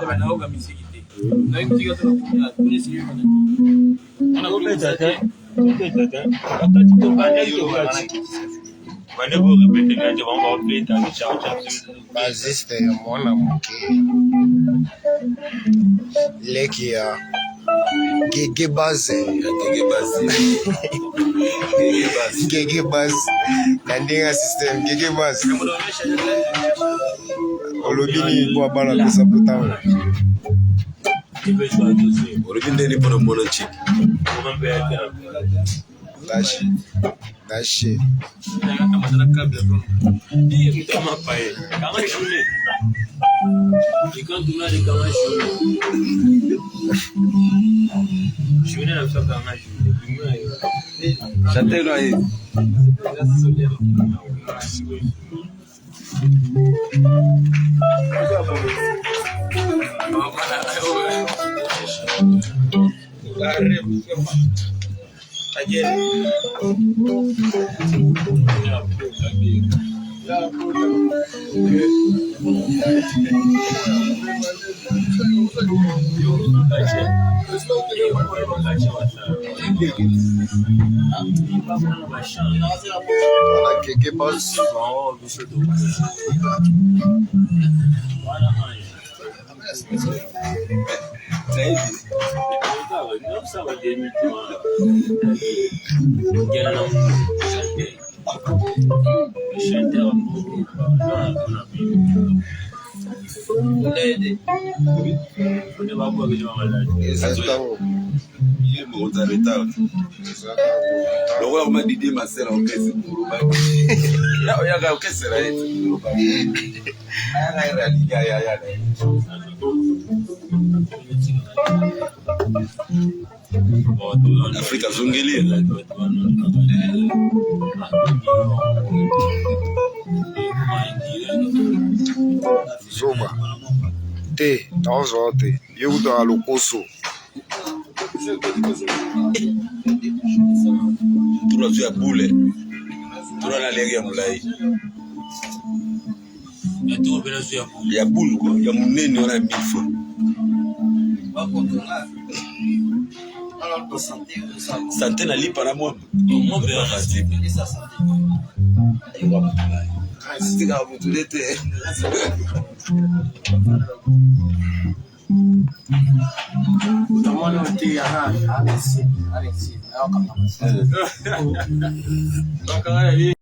banaoga miziki te. Na hiyo mziki hata nakuja kwenye sio kana. Unapenda tata. Wakati tokana hiyo wakati. Bande bo repete ngaje wanga opeta kichao. Baziste mwana mke. Leki ya Gaigai base. Gaigai base. Kandinga system Gaigai base. Olobini kwa bana pesa puta. Olobini ni pour mon chic. Dashi. Gaigai base. Logo uma didi masera okese kuruba. Ya oyaga okese right. Aya liga ya. Afrika zungelia. Zoma. Te, taozo te. Yudo alokoso. Tura tu ya bule. Tura na lege ya mulai. Ya tu bela su ya bule. Ya bule ko, ya munene ora milfo. Santé na lipa na mo. Mo be na fasti. Stika mutulete. Utamwona uti ana anesi.